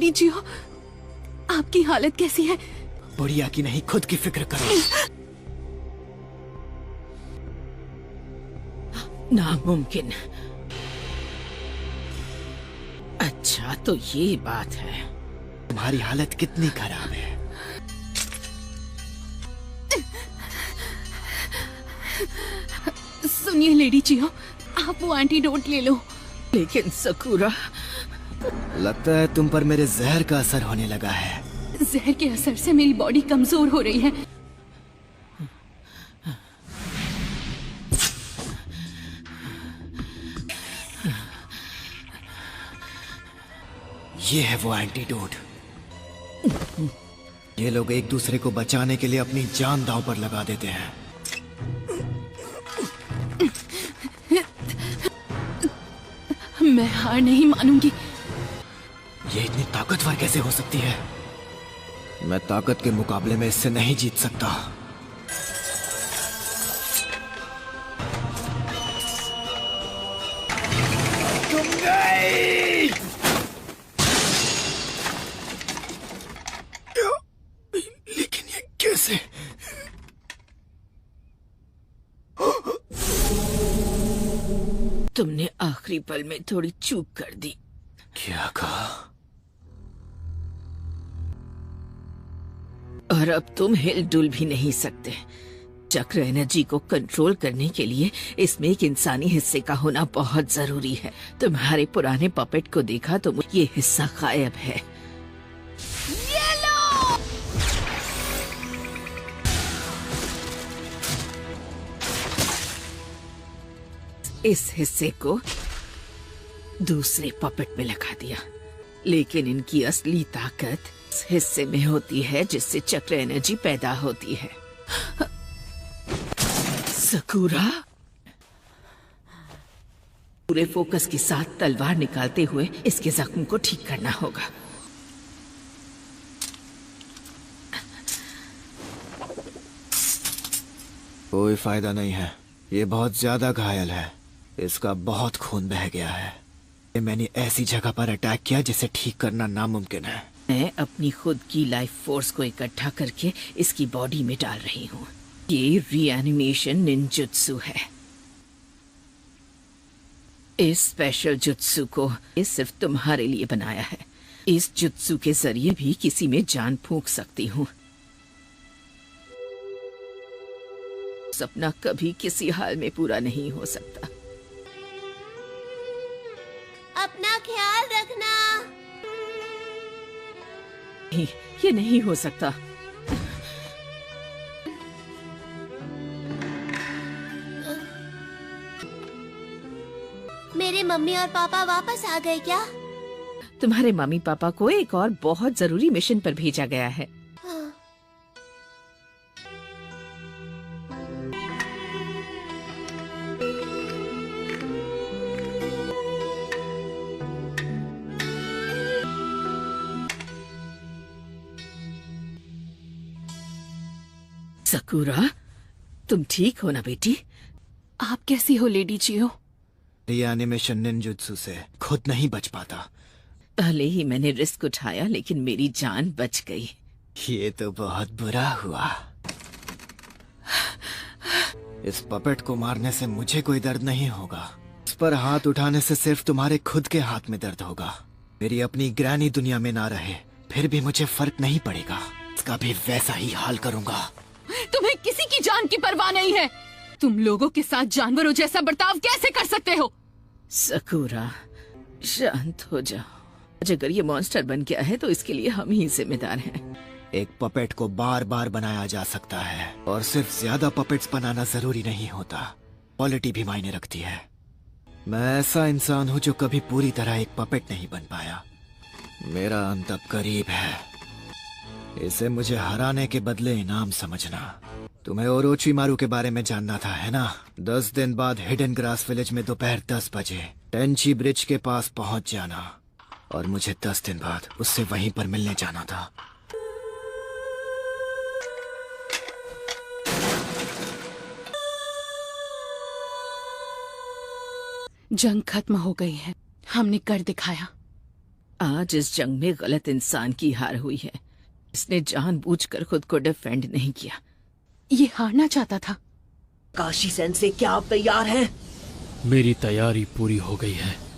Lady जियो, आपकी हालत कैसी है? बुढ़िया की नहीं, खुद की फिक्र करो। नामुमकिन। अच्छा तो ये बात है। तुम्हारी हालत कितनी खराब है? सुनिए लेडी जियो, आप वो एंटीडोट ले लो। लेकिन सकूरा, लगता है तुम पर मेरे जहर का असर होने लगा है। जहर के असर से मेरी बॉडी कमजोर हो रही है। ये है वो एंटीडोट। ये लोग एक दूसरे को बचाने के लिए अपनी जान दांव पर लगा देते हैं। मैं हार नहीं मानूंगी। ये इतनी ताकतवर कैसे हो सकती है? मैं ताकत के मुकाबले में इससे नहीं जीत सकता। तुम गई! लेकिन ये कैसे? तुमने आखिरी पल में थोड़ी चूक कर दी। क्या कहा? और अब तुम हिल-डुल भी नहीं सकते। चक्र एनर्जी को कंट्रोल करने के लिए इसमें एक इंसानी हिस्से का होना बहुत जरूरी है। तुम्हारे पुराने पपेट को देखा तो ये हिस्सा गायब है। ये लो! इस हिस्से को दूसरे पपेट में लगा दिया, लेकिन इनकी असली ताकत इस हिस्से में होती है जिससे चक्र एनर्जी पैदा होती है। सकूरा, पूरे फोकस के साथ तलवार निकालते हुए इसके जख्म को ठीक करना होगा। कोई फायदा नहीं है, ये बहुत ज्यादा घायल है। इसका बहुत खून बह गया है। ये मैंने ऐसी जगह पर अटैक किया जिसे ठीक करना नामुमकिन है। मैं अपनी खुद की लाइफ फोर्स को इकट्ठा करके इसकी बॉडी में डाल रही हूँ। ये रीएनिमेशन निंजुत्सु है। इस स्पेशल जुत्सु को ये सिर्फ तुम्हारे लिए बनाया है। इस जुत्सु के जरिए भी किसी में जान फूंक सकती हूँ। सपना कभी किसी हाल में पूरा नहीं हो सकता। अपना ख्याल रखना। नहीं, ये नहीं हो सकता। मेरे मम्मी और पापा वापस आ गए क्या? तुम्हारे मम्मी पापा को एक और बहुत जरूरी मिशन पर भेजा गया है। हाँ। सकूरा, तुम ठीक हो ना बेटी? आप कैसी हो लेडी जियो? रीएनिमेशन निंजुत्सु से खुद नहीं बच पाता। पहले ही मैंने रिस्क उठाया, लेकिन मेरी जान बच गई। ये तो बहुत बुरा हुआ। इस पपेट को मारने से मुझे कोई दर्द नहीं होगा। इस पर हाथ उठाने से सिर्फ तुम्हारे खुद के हाथ में दर्द होगा। मेरी अपनी ग्रैनी दुनिया में ना रहे, फिर भी मुझे फर्क नहीं पड़ेगा। इसका भी वैसा ही हाल करूंगा। तुम्हें किसी की जान की परवाह नहीं है। तुम लोगों के साथ जानवरों जैसा बर्ताव कैसे कर सकते हो? सकूरा, शांत हो जाओ। अगर ये मॉन्स्टर बन गया है तो इसके लिए हम ही जिम्मेदार हैं। एक पपेट को बार बार बनाया जा सकता है, और सिर्फ ज्यादा पपेट्स बनाना जरूरी नहीं होता। क्वालिटी भी मायने रखती है। मैं ऐसा इंसान हूँ जो कभी पूरी तरह एक पपेट नहीं बन पाया। मेरा अंत अब करीब है। इसे मुझे हराने के बदले इनाम समझना। तुम्हें ओरोचिमारू के बारे में जानना था, है ना? 10 दिन बाद हिडन ग्रास विलेज में दोपहर 10 बजे टेंची ब्रिज के पास पहुंच जाना, और मुझे 10 दिन बाद उससे वहीं पर मिलने जाना था। जंग खत्म हो गई है। हमने कर दिखाया। आज इस जंग में गलत इंसान की हार हुई है। इसने जानबूझकर खुद को डिफेंड नहीं किया। ये हारना चाहता था। काशी सेंसे, क्या आप तैयार हैं? मेरी तैयारी पूरी हो गई है।